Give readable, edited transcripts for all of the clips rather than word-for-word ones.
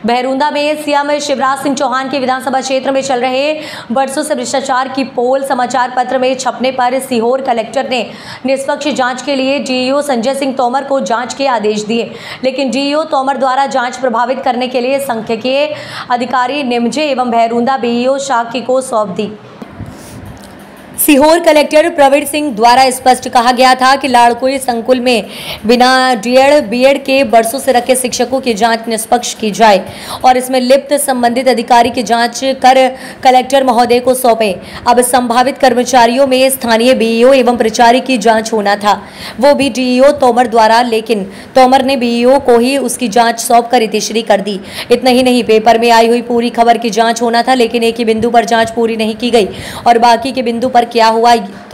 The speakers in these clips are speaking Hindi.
बहरूंदा में सीएम शिवराज सिंह चौहान के विधानसभा क्षेत्र में चल रहे वर्षों से भ्रष्टाचार की पोल समाचार पत्र में छपने पर सीहोर कलेक्टर ने निष्पक्ष जांच के लिए डीईओ संजय सिंह तोमर को जांच के आदेश दिए, लेकिन डीईओ तोमर द्वारा जांच प्रभावित करने के लिए सांख्यिकीय अधिकारी निमजे एवं बहरूंदा बीईओ शाक्य को सौंप दी। सीहोर कलेक्टर प्रवीण सिंह द्वारा स्पष्ट कहा गया था कि लाड़कुई संकुल में बिना डीएड बीएड के वर्षों से रखे शिक्षकों की जांच निष्पक्ष की जाए और इसमें लिप्त संबंधित अधिकारी की जांच कर कलेक्टर महोदय को सौंपे। अब संभावित कर्मचारियों में स्थानीय बीईओ एवं प्राचार्य की जांच होना था, वो भी डीईओ तोमर द्वारा, लेकिन तोमर ने बीईओ को ही उसकी जांच सौंप कर इतिश्री कर दी। इतना ही नहीं, पेपर में आई हुई पूरी खबर की जांच होना था, लेकिन एक ही बिंदु पर जांच पूरी नहीं की गई और बाकी के बिंदु पर क्या हुआ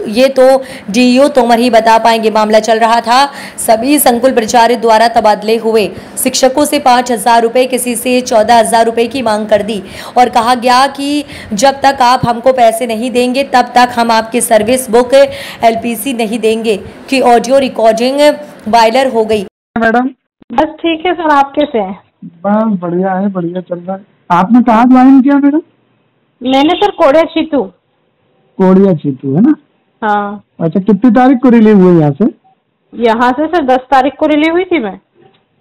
ये तो डीईओ तोमर ही बता पाएंगे। मामला चल रहा था, सभी संकुल प्राचार्य द्वारा तबादले हुए शिक्षकों से 5,000 रुपए, किसी से 14,000 रुपए की मांग कर दी और कहा गया कि जब तक आप हमको पैसे नहीं देंगे तब तक हम आपकी सर्विस बुक एलपीसी नहीं देंगे कि ऑडियो रिकॉर्डिंग वायरल हो गई। मैडम बस ठीक है सर, आप कैसे हैं? बस बढ़िया है, बढ़िया चल रहा है। आपने कहाँ ज्वाइन किया मैडम? मैंने सर कोड़िया चीतू। कोड़िया चीतू है ना? हाँ। अच्छा, कितनी तारीख को रिलीव हुई यहाँ से? यहाँ से सर 10 तारीख को रिलीव हुई थी मैं।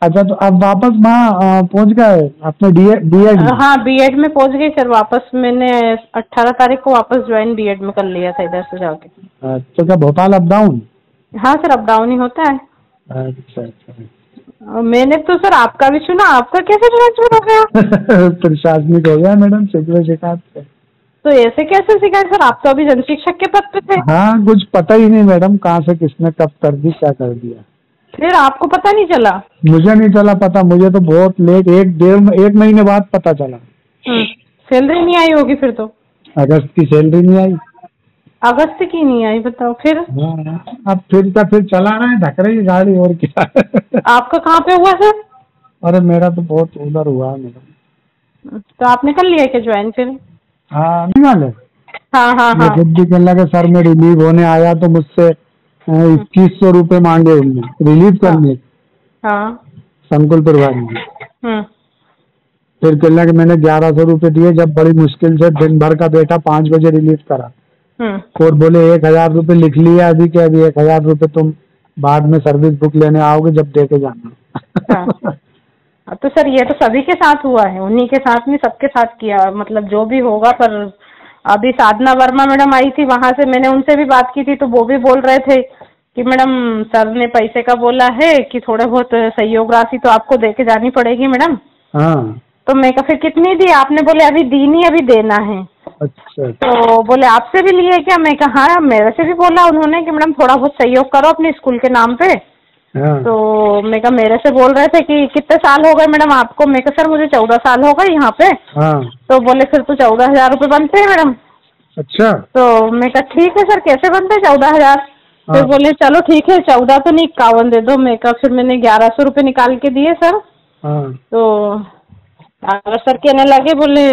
अच्छा, तो अब वापस वहाँ पहुँच गए अपने बीएड? हाँ, बीएड में पहुँच गई सर वापस। मैंने 18 तारीख को वापस ज्वाइन बीएड में कर लिया था इधर से जाके। तो क्या भोपाल अप डाउन? हाँ सर, अप डाउन ही होता है। अच्छा अच्छा। मैंने तो सर आपका भी सुना, आपका कैसे ट्रांसफर हो गया? प्रशासनिक हो गया मैडम, शिकायत से। तो ऐसे कैसे शिकायत सर? आप तो अभी जन शिक्षक के पद पे थे। हाँ, कुछ पता ही नहीं मैडम, कहाँ से किसने कब कर दी, क्या कर दिया। फिर आपको पता नहीं चला? मुझे नहीं चला पता, मुझे तो बहुत लेट, एक महीने बाद पता चला। सैलरी नहीं आई होगी फिर तो? अगस्त की सैलरी नहीं आई। अगस्त की नहीं आई, बताओ फिर? हाँ, अब फिर चला रहे हैं, धक रही है गाड़ी, और क्या। आपका कहाँ पे हुआ सर? अरे मेरा तो बहुत उधर हुआ है मैडम। तो आपने कर लिया क्या ज्वाइन फिर? हाँ, निकाले। हाँ। जब भी कहने लगे सर मैं रिलीव होने आया तो मुझसे 2100 रुपए मांगे उनने रिलीव करने। हाँ। संकुल परिवार में। फिर कहने लगे मैंने 1100 रुपए दिए, जब बड़ी मुश्किल से दिन भर का बैठा 5 बजे रिलीव करा। कोर्ट बोले 1000 रुपए लिख लिया अभी के अभी, 1000 रुपए तुम बाद में सर्विस बुक लेने आओगे जब दे के जाना। तो सर ये तो सभी के साथ हुआ है, उन्हीं के साथ नहीं सबके साथ किया, मतलब जो भी होगा। पर अभी साधना वर्मा मैडम आई थी, वहां से मैंने उनसे भी बात की थी, तो वो भी बोल रहे थे कि मैडम सर ने पैसे का बोला है कि थोड़े बहुत सहयोग राशि तो आपको दे के जानी पड़ेगी मैडम। हाँ। तो मैं कहा फिर कितनी दी आपने? बोले अभी दी नहीं, अभी देना है। अच्छा। तो बोले आपसे भी लिए क्या? मैं कहा हाँ, मेरे से भी बोला उन्होंने कि मैडम थोड़ा बहुत सहयोग करो अपने स्कूल के नाम पे। हाँ। तो मैं कहा मेरे से बोल रहे थे कि कितने साल हो गए मैडम आपको? मैं कहा सर मुझे 14 साल हो गए यहाँ पे। हाँ। तो बोले फिर तो 14,000 रुपए बनते हैं मैडम। अच्छा। तो मैं कहा ठीक है सर, कैसे बनते हैं 14,000? हाँ। फिर बोले चलो ठीक है 14 तो नहीं 51 दे दो। मैं कहा फिर मैंने 1100 रुपए निकाल के दिए सर। हाँ। तो सर कहने लगे, बोले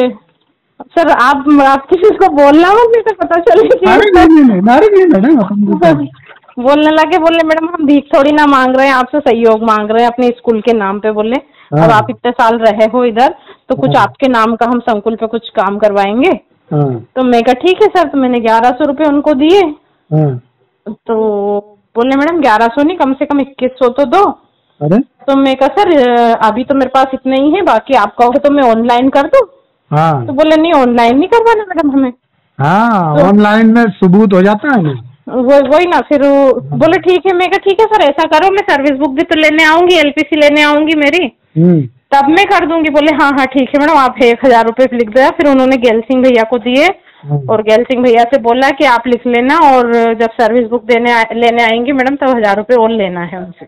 सर आप किसी को बोलना मत, नहीं तो पता चले। बोलने लगे, बोले मैडम हम भीख थोड़ी ना मांग रहे हैं आपसे, सहयोग मांग रहे हैं अपने स्कूल के नाम पे। बोले अब आप इतने साल रहे हो इधर तो कुछ आपके नाम का हम संकुल पे कुछ काम करवाएंगे। तो मैं कहा ठीक है सर। तो मैंने 1100 रुपए उनको दिए। तो बोले मैडम 1100 नहीं, कम से कम 2100 तो दो। अरे तो मैं कहा सर अभी तो मेरे पास इतने ही है, बाकी आप कहोगे तो मैं ऑनलाइन कर दूं। हाँ। तो बोले नहीं, ऑनलाइन नहीं करवाना मैडम हमें। हाँ, तो ऑनलाइन में सबूत हो जाता है ना। वही ना। फिर बोले ठीक है। मैं कहा ठीक है सर, ऐसा करो मैं सर्विस बुक भी तो लेने आऊंगी, एलपीसी लेने आऊंगी मेरी, तब मैं कर दूंगी। बोले हाँ ठीक है मैडम, आप 1000 रुपए लिख दो। फिर उन्होंने गैल सिंह भैया को दिए और गैल सिंह भैया से बोला कि आप लिख लेना, और जब सर्विस बुक लेने आएंगी मैडम तब 1000 रुपए और लेना है उनसे।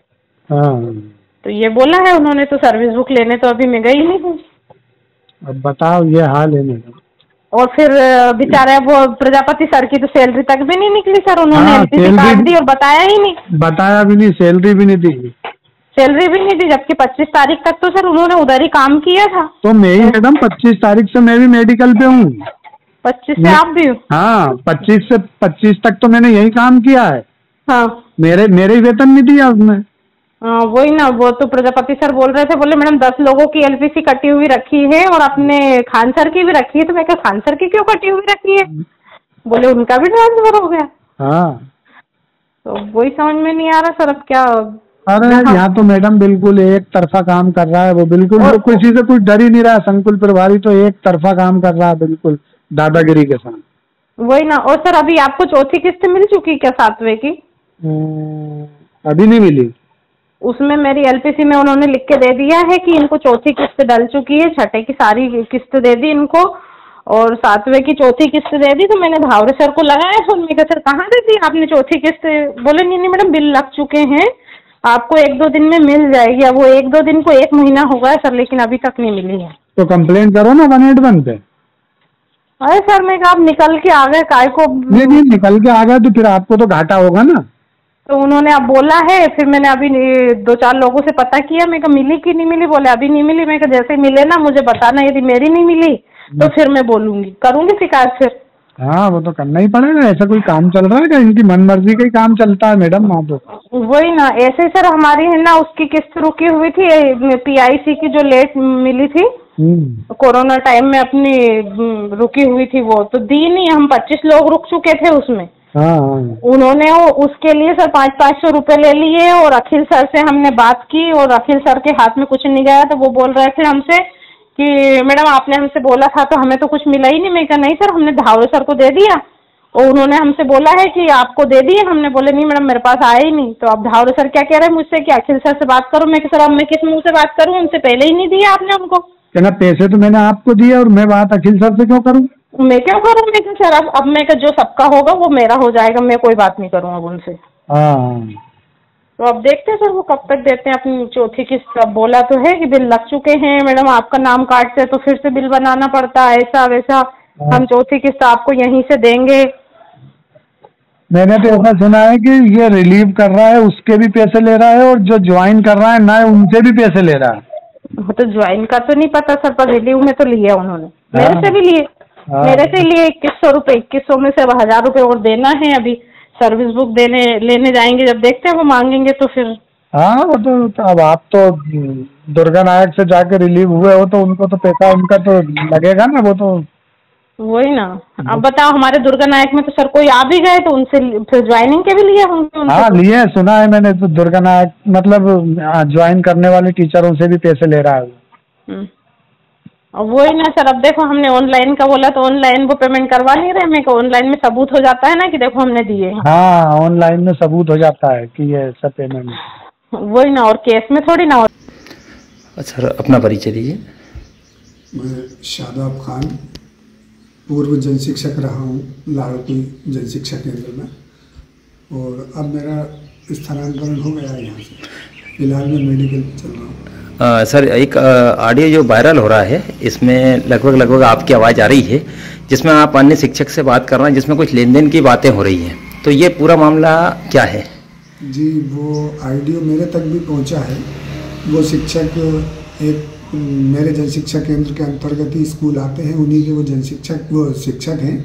तो ये बोला है उन्होंने। तो सर्विस बुक लेने तो अभी मैं गई नहीं हूँ। अब बताओ, ये हाल है मैडम। और फिर बेचारा वो प्रजापति सर की तो सैलरी तक भी नहीं निकली सर, उन्होंने एलपीसी काट दी और बताया ही नहीं। बताया भी नहीं, सैलरी भी नहीं दी। सैलरी भी नहीं दी, जबकि 25 तारीख तक तो सर उन्होंने उधर ही काम किया था। तो मैं ही मैडम 25 तारीख से मैं भी मेडिकल पे हूँ। 25 से आप भी हो? हाँ, 25 से 25 तक तो मैंने यही काम किया है। हाँ। मेरे ही वेतन नहीं दिया उसने। वही ना, वो तो प्रजापति सर बोल रहे थे, बोले मैडम 10 लोगों की एलपीसी कटी हुई रखी है और अपने खान सर की भी रखी है। तो मैं कहा खान सर की क्यों कटी हुई रखी है? बोले उनका भी ट्रांसफर हो गया। हाँ, तो वही समझ में नहीं आ रहा सर, अब क्या। अरे यहाँ तो मैडम बिल्कुल एक तरफा काम कर रहा है वो, बिल्कुल वो किसी से कुछ डर ही नहीं रहा है। संकुल प्रभारी तो एक तरफा काम कर रहा है, बिल्कुल दादागिरी के साथ। वही ना। और सर अभी आपको चौथी किस्त मिल चुकी क्या 7वें की? अभी नहीं मिली। उसमें मेरी एलपीसी में उन्होंने लिख के दे दिया है कि इनको चौथी किस्त डल चुकी है, छठे की सारी किस्त दे दी इनको और 7वें की चौथी किस्त दे दी। तो मैंने धावरे सर को लगाया फोन में, कहा सर कहाँ दे दी आपने चौथी किस्त? बोले नहीं मैडम बिल लग चुके हैं, आपको 1-2 दिन में मिल जाएगी। अब वो 1-2 दिन को 1 महीना हो गया सर, लेकिन अभी तक नहीं मिली है। तो कंप्लेन करो ना 181 पे। अरे सर मैं कहा आप निकल के आ गए, काय को? नहीं निकल के आ गए तो फिर आपको तो घाटा होगा ना। तो उन्होंने अब बोला है, फिर मैंने अभी 2-4 लोगों से पता किया, मैं कहा मिली कि नहीं मिली? बोले अभी नहीं मिली। मैं कहा जैसे मिले ना मुझे बताना, यदि मेरी नहीं मिली तो फिर मैं बोलूंगी, करूंगी शिकायत फिर। हाँ वो तो करना ही पड़ेगा, ऐसा कोई काम चल रहा है क्या? इनकी मनमर्जी का ही काम चलता है मैडम वहाँ तो। वही ना, ऐसे सर हमारी है ना उसकी किस्त रुकी हुई थी, पीआईसी की जो लेट मिली थी कोरोना टाइम में अपनी रुकी हुई थी, वो तो दी नहीं। हम 25 लोग रुक चुके थे उसमें। हाँ। उन्होंने उसके लिए सर 500-500 रुपए ले लिए और अखिल सर से हमने बात की और अखिल सर के हाथ में कुछ नहीं गया। तो वो बोल रहे थे हमसे कि मैडम आपने हमसे बोला था तो हमें तो कुछ मिला ही नहीं। मैं कहा नहीं सर, हमने धावरे सर को दे दिया और उन्होंने हमसे बोला है कि आपको दे दिए। हमने बोले नहीं मैडम मेरे पास आया ही नहीं। तो अब धावरे सर क्या कह रहे हैं मुझसे कि अखिल सर से बात करो। मैं कहा सर अब मैं किस मुंह से बात करूँ, उनसे पहले ही नहीं दिया आपने उनको। कहना पैसे तो मैंने आपको दिए और मैं बात अखिल सर से क्यों करूँ? मैं क्या करूँ? मैं कहा सर अब मैं जो सबका होगा वो मेरा हो जाएगा, मैं कोई बात नहीं करूँगा उनसे। हाँ। तो अब देखते हैं सर वो कब तक देते हैं अपनी चौथी किस्त। अब बोला तो है कि बिल लग चुके हैं मैडम, आपका नाम काटते हैं तो फिर से बिल बनाना पड़ता है, ऐसा वैसा। हम चौथी किस्त आपको यहीं से देंगे। मैंने तो ऐसा सुना है कि ये रिलीव कर रहा है उसके भी पैसे ले रहा है और जो ज्वाइन कर रहा है ना उनसे भी पैसे ले रहा है। तो ज्वाइन का तो नहीं पता सर, पर रिलीव में तो लिया उन्होंने, मेरे से भी लिए। मेरे से लिए 2100 रुपये, 2100 में से 1000 रुपये और देना है। अभी सर्विस बुक लेने जाएंगे, जब देखते हैं वो मांगेंगे तो फिर। हाँ वो तो अब आप तो दुर्गा नायक से जाके रिलीव हुए हो तो उनको तो पैसा उनका तो लगेगा ना, वो तो वही ना। अब बताओ हमारे दुर्गा नायक में तो सर कोई आ भी गए तो उनसे फिर ज्वाइनिंग के भी लिए होंगे। हाँ लिए, सुना है मैंने तो दुर्गा नायक मतलब ज्वाइन करने वाले टीचरों से भी पैसे ले रहा है। वही ना सर, अब देखो हमने ऑनलाइन का बोला तो ऑनलाइन वो पेमेंट करवा नहीं रहे। मैं को ऑनलाइन में सबूत हो जाता है ना कि देखो हमने दिए। हाँ ऑनलाइन में सबूत हो जाता है कि ये सब पेमेंट। वही ना, और केस में थोड़ी ना। अच्छा सर अपना परिचय दीजिए। मैं शादाब खान, पूर्व जन शिक्षक रहा हूँ लाड़कुई जन शिक्षा केंद्र में, और अब मेरा स्थानांतरण हो गया है यहाँ से। फिलहाल मैं मेडिकल में चल रहा हूँ। सर एक ऑडियो जो वायरल हो रहा है इसमें लगभग आपकी आवाज़ आ रही है जिसमें आप अन्य शिक्षक से बात कर रहे हैं, जिसमें कुछ लेन देन की बातें हो रही हैं, तो ये पूरा मामला क्या है? जी वो ऑडियो मेरे तक भी पहुंचा है। वो शिक्षक एक मेरे जन शिक्षा केंद्र के अंतर्गत ही स्कूल आते हैं, उन्हीं के वो शिक्षक हैं।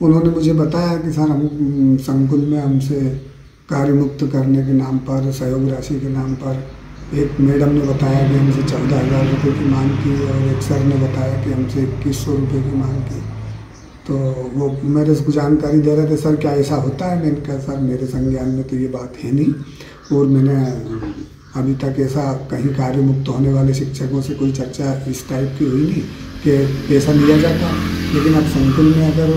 उन्होंने मुझे बताया कि सर हम संकुल में हमसे कार्य मुक्त करने के नाम पर, सहयोग राशि के नाम पर, एक मैडम ने बताया कि हमसे 14,000 रुपये की मांग की और एक सर ने बताया कि हमसे 2100 रुपये की मांग की। तो वो मेरे से जानकारी दे रहे थे, सर क्या ऐसा होता है? मैंने कहा सर मेरे संज्ञान में तो ये बात है नहीं, और मैंने अभी तक ऐसा कहीं कार्य मुक्त होने वाले शिक्षकों से कोई चर्चा इस टाइप की हुई नहीं कि पैसा लिया जाता। लेकिन अब संकुल में अगर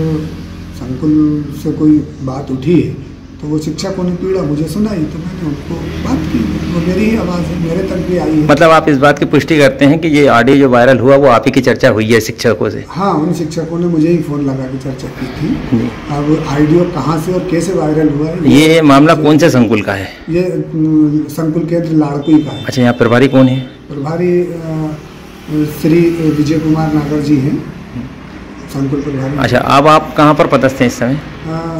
संकुल से कोई बात उठी है तो वो शिक्षकों ने पीड़ा मुझे सुनाई, तो मैंने उनको बात की। वो मेरी ही आवाज़ है, मेरे तक भी आई है। मतलब आप इस बात की पुष्टि करते हैं कि ये ऑडियो जो वायरल हुआ वो आप ही की चर्चा हुई है शिक्षकों से? हाँ, उन शिक्षकों ने मुझे ही फ़ोन लगा के चर्चा की थी। अब ऑडियो कहाँ से और कैसे वायरल हुआ है, ये मामला कौन से संकुल का है? ये संकुल केंद्र लाड़कुई का है। अच्छा, यहाँ प्रभारी कौन है? प्रभारी श्री विजय कुमार नागर जी हैं, संकुल प्रभारी। अच्छा, अब आप कहाँ पर पदस्थ हैं इस समय?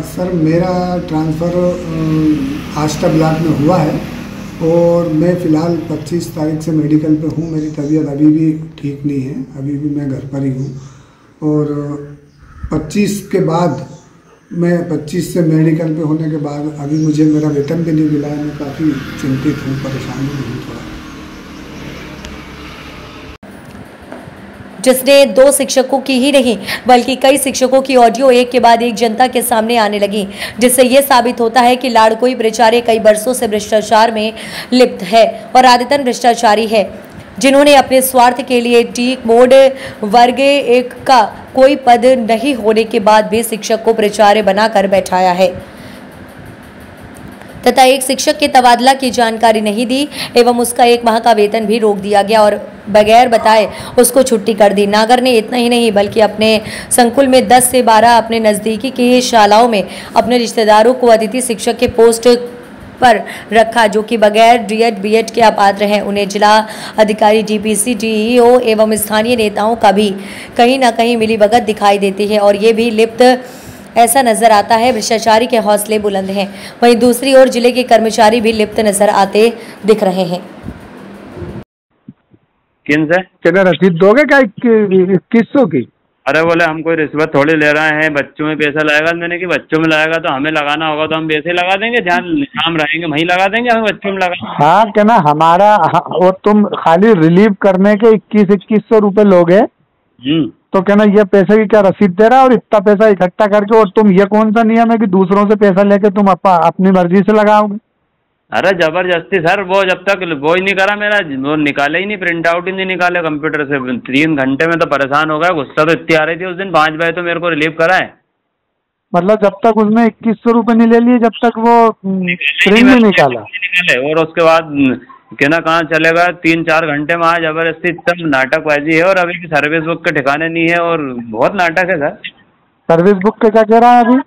सर मेरा ट्रांसफ़र आष्टा ब्लॉक में हुआ है और मैं फ़िलहाल 25 तारीख से मेडिकल पे हूँ। मेरी तबीयत अभी भी ठीक नहीं है, अभी भी मैं घर पर ही हूँ। और 25 के बाद मैं 25 से मेडिकल पे होने के बाद अभी मुझे मेरा वेतन भी नहीं मिला है। मैं काफ़ी चिंतित हूँ, परेशान हूँ थोड़ा। जिसने 2 शिक्षकों की ही नहीं बल्कि कई शिक्षकों की ऑडियो एक के बाद एक जनता के सामने आने लगी, जिससे यह साबित होता है कि लाड़कोई बेचारे कई वर्षों से भ्रष्टाचार में लिप्त है और आदतन भ्रष्टाचारी है, जिन्होंने अपने स्वार्थ के लिए टीक मोड वर्ग 1 का कोई पद नहीं होने के बाद भी शिक्षक को प्रचार्य बनाकर बैठाया है तथा एक शिक्षक के तबादला की जानकारी नहीं दी एवं उसका 1 माह का वेतन भी रोक दिया गया और बगैर बताए उसको छुट्टी कर दी। नागर ने इतना ही नहीं बल्कि अपने संकुल में 10 से 12 अपने नज़दीकी की शालाओं में अपने रिश्तेदारों को अतिथि शिक्षक के पोस्ट पर रखा, जो कि बगैर डीएड बीएड के अपात्र हैं। उन्हें जिला अधिकारी, डीपीसी, डीईओ एवं स्थानीय नेताओं का भी कहीं ना कहीं मिलीभगत दिखाई देती है और ये भी लिप्त ऐसा नजर आता है। भ्रष्टाचारी के हौसले बुलंद हैं, वहीं दूसरी ओर जिले के कर्मचारी भी लिप्त नजर आते दिख रहे हैं। किन से क्या रसीद दोगे क्या 2100 की? अरे बोले हम कोई रिश्वत थोड़ी ले रहे हैं, बच्चों में पैसा लगाएगा। मैंने कि बच्चों में लगाएगा तो हमें लगाना होगा तो हम वैसे लगा देंगे, जहाँ निजाम रहेंगे वहीं लगा देंगे, हमें बच्चों में लगा। हाँ क्या ना हमारा और तुम खाली रिलीव करने के 2100 रुपए लोगे तो क्या ना ये पैसे की क्या रसीद दे रहा है और इतना पैसा इकट्ठा करके, और तुम ये कौन सा नियम है कि दूसरों से पैसा लेके तुम अपनी मर्जी से लगाओगे? अरे जबरदस्ती सर, वो जब तक वो ही नहीं करा मेरा, वो निकाले ही नहीं, प्रिंट आउट ही नहीं निकाले कंप्यूटर से। 3 घंटे में तो परेशान हो गया, गुस्सा तो इतनी आ रही थी उस दिन। 5 बजे तो मेरे को रिलीव करा है। मतलब जब तक उसने 2100 रुपए नहीं ले लिए जब तक वो प्रिंट नहीं निकाला। और उसके बाद कहना कहाँ चलेगा, 3-4 घंटे में आज जबरदस्ती इतना नाटकबाजी है। और अभी भी सर्विस बुक के ठिकाने नहीं है और बहुत नाटक है सर। सर्विस बुक के क्या कह रहा है अभी?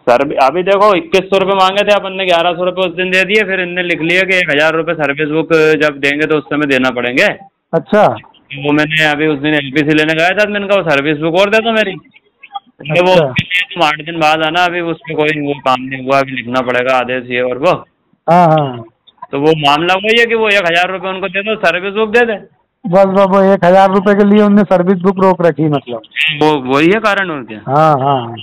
सर अभी देखो 2100 रुपये मांगे थे, अपन ने 1100 रुपये उस दिन दे दिए। फिर इनने लिख लिया कि 1000 रुपये सर्विस बुक जब देंगे तो उस समय देना पड़ेंगे। अच्छा। वो मैंने अभी उस दिन एलपीसी लेने गया था, मैंने कहा वो सर्विस बुक और दे दो मेरी। अच्छा। वो तुम 8 दिन बाद आना, अभी उस पर कोई वो काम नहीं हुआ, अभी लिखना पड़ेगा आदेश ये और वो। हाँ हाँ। तो वो मामला वही है कि वो 1000 रुपये उनको दे दो, सर्विस बुक दे दे। बस वो 1000 रुपये के लिए उनने सर्विस बुक रोक रखी, मतलब वो वही है कारण और क्या। हाँ हाँ।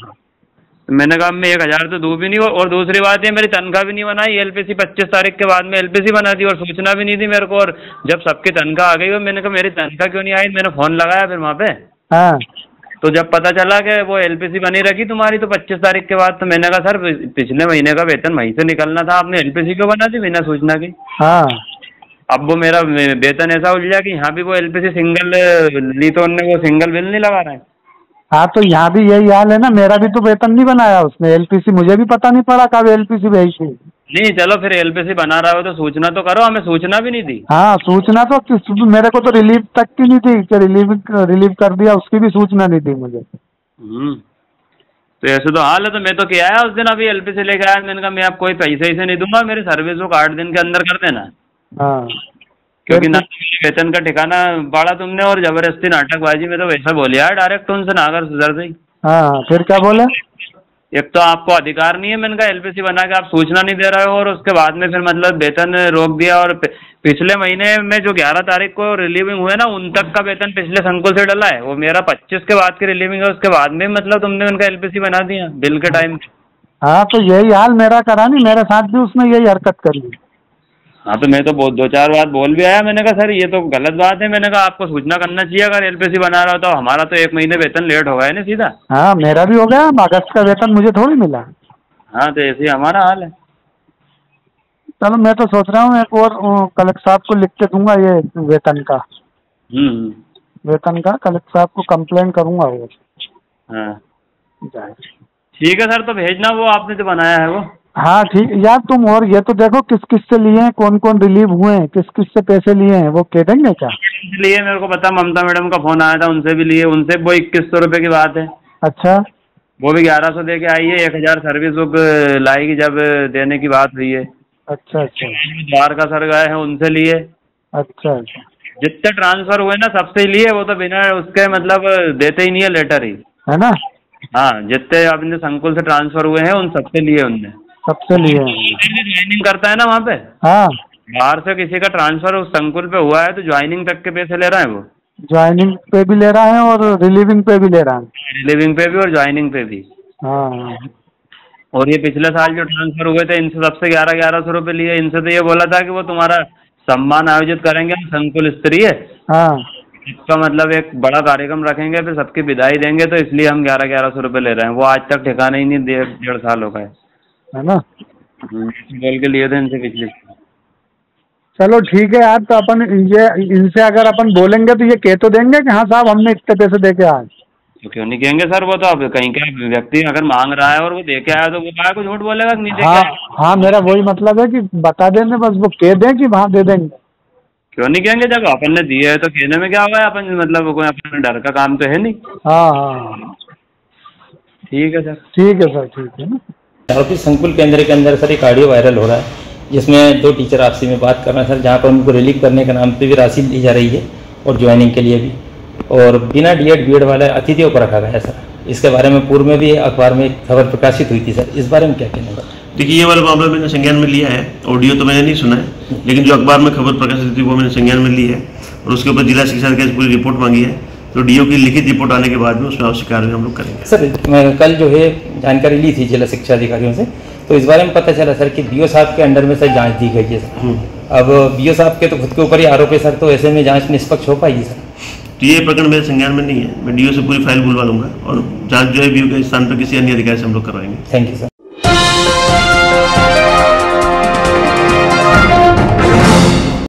मैंने कहा मैं 1000 तो दूँ भी नहीं। और दूसरी बात है मेरी तनख्वाह भी नहीं बनाई। एलपीसी 25 तारीख के बाद में एलपीसी बना दी और सूचना भी नहीं दी मेरे को। और जब सबकी तनख्वाह आ गई, मैंने कहा मेरी तनख्वाह क्यों नहीं आई? मैंने फ़ोन लगाया फिर वहाँ पे। हाँ। तो जब पता चला कि वो एलपीसी बनी रखी तुम्हारी तो 25 तारीख के बाद, तो मैंने कहा सर पिछले महीने का वेतन वहीं से निकलना था, आपने एलपीसी क्यों बना दी बिना सूचना की? हाँ। अब वो मेरा वेतन ऐसा उलझा कि यहाँ भी वो एलपीसी सिंगल ली तो उनने वो सिंगल बिल नहीं लगा रहा है। हाँ तो यहाँ भी यही हाल है ना, मेरा भी तो वेतन नहीं बनाया उसने, एलपीसी मुझे भी पता नहीं पड़ा कब एलपीसी भेजी। नहीं चलो फिर एलपीसी बना रहा हो तो सूचना तो करो, हमें सूचना भी नहीं दी। हाँ सूचना तो मेरे को तो रिलीव तक की नहीं थी कि रिलीव कर दिया, उसकी भी सूचना नहीं दी मुझे। तो ऐसे तो हाल है। तो मैं तो क्या आया उस दिन, अभी एलपीसी लेके आया, मैंने कहा मैं आप कोई पैसे ही नहीं दूंगा, मेरी सर्विस बुक 8 दिन के अंदर कर देना। हाँ क्योंकि ना वेतन का ठिकाना बाड़ा तुमने और जबरदस्ती नाटकबाजी में तो वैसा बोले यार डायरेक्ट उनसे नागर सुधर गई। हाँ फिर क्या बोले? एक तो आपको अधिकार नहीं है, मैंने कहा एलपीसी बना के आप सूचना नहीं दे रहे हो, और उसके बाद में फिर मतलब वेतन रोक दिया। और पिछले महीने में जो 11 तारीख को रिलीविंग हुए ना, उन तक का वेतन पिछले संकुल से डला है। वो मेरा 25 के बाद की रिलीविंग है, उसके बाद में मतलब तुमने उनका एलपीसी बना दिया बिल के टाइम। हाँ तो यही हाल मेरा करा नहीं, मेरे साथ भी उसने यही हरकत करी। हाँ तो मैं तो 2-4 बार बोल भी आया, मैंने कहा सर ये तो गलत बात है, मैंने कहा आपको सूचना करना चाहिए अगर एलपीसी बना रहा हो तो। हमारा तो 1 महीने वेतन लेट हो गया है ना सीधा। हाँ मेरा भी हो गया, अगस्त का वेतन मुझे थोड़ी मिला। हाँ तो ऐसे ही हमारा हाल है। चलो मैं तो सोच रहा हूँ एक और कलेक्टर साहब को लिख के दूंगा ये वेतन का। वेतन का कलेक्टर साहब को कंप्लेन करूंगा वो। हाँ ठीक है सर, तो भेजना वो आपने जो बनाया है वो। हाँ ठीक यार तुम, और ये तो देखो किस किस से लिए हैं, कौन कौन रिलीव हुए हैं, किस किस से पैसे लिए हैं, वो कह देंगे क्या? लिए मेरे को पता, ममता मैडम का फोन आया था, उनसे भी लिए, उनसे वो 2100 रुपये की बात है। अच्छा। वो भी 1100 दे के आई है, 1000 सर्विस बुक लाएगी जब देने की बात हुई है। अच्छा अच्छा। द्वारका सर गए हैं, उनसे लिए। अच्छा अच्छा। जितने ट्रांसफर हुए ना सबसे लिए, वो तो बिना उसके मतलब देते ही नहीं है लेटर ही, है ना? हाँ जितने अपने संकुल से ट्रांसफर हुए हैं उन सबसे लिए उनने। सबसे लिए ज्वाइनिंग करता है ना वहाँ पे। हाँ बाहर से किसी का ट्रांसफर उस संकुल पे हुआ है तो ज्वाइनिंग तक के पैसे ले रहा है वो। ज्वाइनिंग पे भी ले रहा है और रिलीविंग पे भी ले रहा है। रिलीविंग पे भी और ज्वाइनिंग पे भी। हाँ और ये पिछले साल जो ट्रांसफर हुए थे इनसे सबसे 1100 रुपये लिए। इनसे तो ये बोला था कि वो तुम्हारा सम्मान आयोजित करेंगे संकुल स्तरीय। हाँ, इसका मतलब एक बड़ा कार्यक्रम रखेंगे, फिर सबकी विदाई देंगे, तो इसलिए हम 1100 रुपये ले रहे हैं। वो आज तक ठिकाना ही नहीं, 1.5 साल हो गए है ना। बोल के लिए थे इनसे पिछले। चलो ठीक है यार, तो अपन ये इनसे अगर अपन बोलेंगे तो ये कह तो देंगे कि हाँ साहब हमने इतने पैसे दे के आए। तो क्यों नहीं कहेंगे सर, वो तो अब कहीं का व्यक्ति अगर मांग रहा है और वो दे के आया तो वो क्या को झूठ बोलेगा कि नहीं दे के आया? हाँ, मेरा वही मतलब है कि बता देंगे, बस वो कह दें कि वहाँ दे देंगे। क्यों नहीं कहेंगे, जब अपन ने दिए है तो कहने में क्या हुआ है? अपन मतलब कोई अपने डर का काम तो है नहीं। हाँ, ठीक है सर। ठीक है सर, ठीक है ना। आरोपी संकुल केंद्र के अंदर सर एक ऑडियो वायरल हो रहा है, जिसमें 2 टीचर आपसी में बात कर रहे हैं सर, जहाँ पर उनको रिलीव करने के नाम पे भी राशि दी जा रही है और ज्वाइनिंग के लिए भी, और बिना डीएड बीएड वाले अतिथियों को रखा गया है सर। इसके बारे में पूर्व में भी अखबार में खबर प्रकाशित हुई थी सर, इस बारे में क्या कहना है? देखिए, ये वाला मामला मैंने संज्ञान में लिया है। ऑडियो तो मैंने नहीं सुना है, लेकिन जो अखबार में खबर प्रकाशित थी वो मैंने संज्ञान में ली है और उसके ऊपर जिला शिक्षा अधिकारी से पूरी रिपोर्ट मांगी है। तो डीओ की लिखित रिपोर्ट आने के बाद में उसमें आवश्यक कार्रवाई हम लोग करेंगे। सर मैं कल जो है जानकारी ली थी जिला शिक्षा अधिकारियों से, तो इस बारे में पता चला सर कि बीओ साहब के अंडर में सर जांच दी गई है सर। अब बीओ साहब के तो खुद के ऊपर ही आरोप है सर, तो ऐसे में जांच निष्पक्ष हो पाएगी सर? तो ये प्रकरण मेरे संज्ञान में नहीं है, मैं डीओ से पूरी फाइल बुलवा लूंगा और जांच जो है बीओ के स्थान पर किसी अन्य अधिकारी से हम लोग करवाएंगे। Thank you sir.